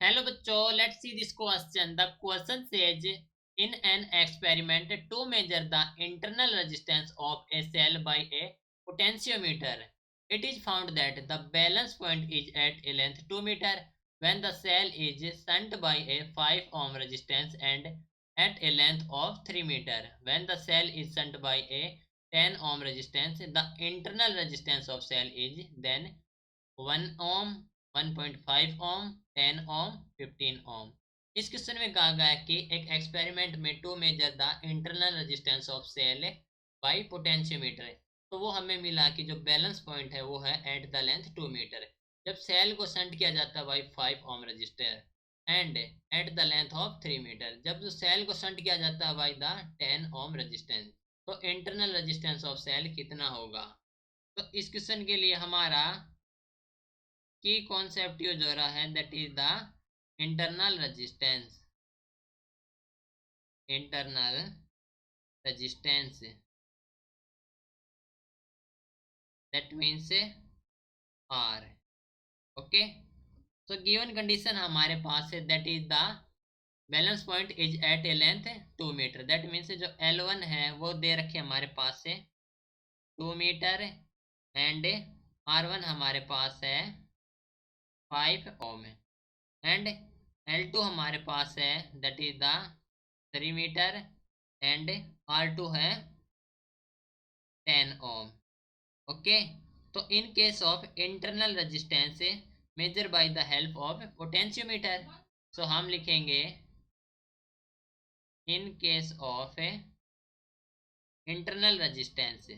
Hello बच्चों, let's see this question. The question says in an experiment to measure the internal resistance of a cell by a potentiometer, it is found that the balance point is at a length 2 meter when the cell is shunt by a 5 ohm resistance and at a length of 3 meter when the cell is shunt by a 10 ohm resistance. The internal resistance of cell is then 1 ओम 1.5 ओम 10 ओम 15 ओम। इस question में कहा गया है कि एक experiment में to measure the internal resistance of cell by potentiometer. तो वो हमें मिला कि जो बैलेंस पॉइंट है वो है एट द लेंथ 2 मीटर जब सेल को शंट किया जाता है by 5 ohm resistor and at the length of 3 metre जब जो सेल को शंट किया जाता है बाय द 10 ओम रजिस्टेंस। तो इंटरनल रेजिस्टेंस ऑफ सेल कितना होगा। तो इस क्वेश्चन के लिए हमारा की कॉन्सेप्ट यूज हो रहा है that is the internal resistance. Internal resistance that means R. Okay, so given condition हमारे पास है that is the balance point is at a length 2 metre. That means जो L1 है वो दे रखे हमारे पास से 2 मीटर एंड R1 हमारे पास है 5 ओम एंड L2 हमारे पास है that is the 3 metre and R2 है 10 ओम। ओके, तो in case of internal resistance measure by the help of potentiometer, so हम लिखेंगे in case of internal resistance,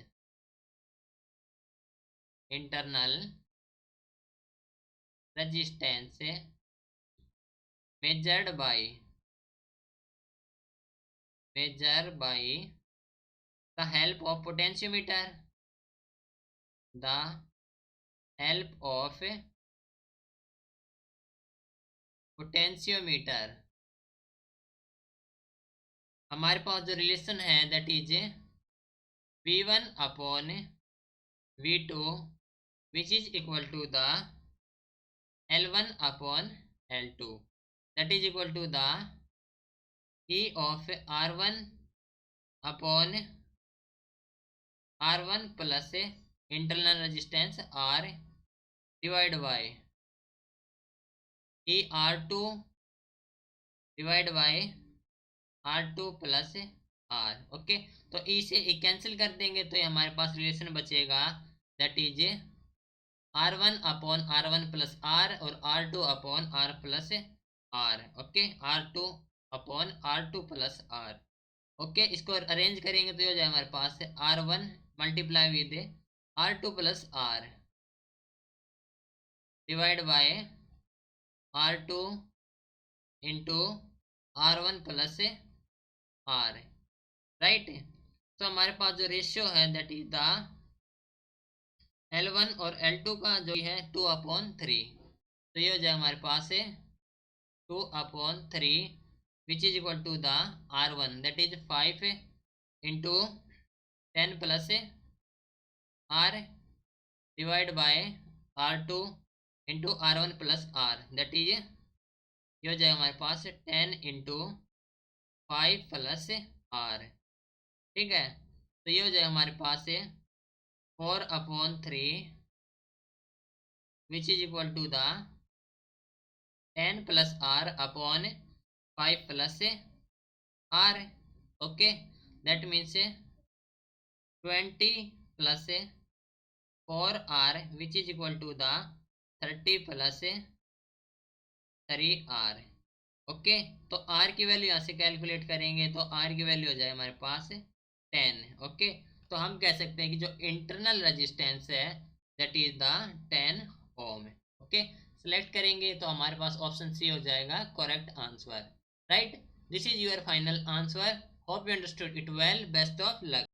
internal resistance measured by the help of potentiometer, the help of potentiometer। हमारे पास जो relation है that is V1 upon V2 which is equal to the L1 upon L2 that is equal to the E of R1 upon R1 plus internal resistance R divide by E R2 divide by R2 plus R। Okay, तो E से E cancel कर देंगे तो ये हमारे पास relation बचेगा that is R1 upon R1 plus R और R2 upon R plus R। Okay, R2 upon R2 plus R। Okay, इसको अरेंज करेंगे तो हो जाए हमारे पास R1 multiply with R2 plus R divide by R2 into R1 plus R। Right, तो हमारे पास जो रेशियो है दैट इज द L1 और L2 का जो है 2/3। तो ये हो जाए हमारे पास 2/3 which is equal to the R1 that is 5 into 10 plus R divide by R2 into R1 plus R that is ये हो जाएगा हमारे पास 10 इंटू 5 प्लस R। ठीक है, तो ये हो जाएगा हमारे पास 4/3 which is equal to the 10 plus R upon 5 plus R। Okay, that means 20 plus 4R which is equal to the 30 plus 3R। Okay, तो R की वैल्यू यहाँ से कैलकुलेट करेंगे तो R की वैल्यू हो जाए हमारे पास 10। ओके, तो हम कह सकते हैं कि जो इंटरनल रेजिस्टेंस है that is the 10 ohm. Okay, select करेंगे तो हमारे पास ऑप्शन सी हो जाएगा correct answer. Right, this is your final answer. Hope you understood it well. Best of luck.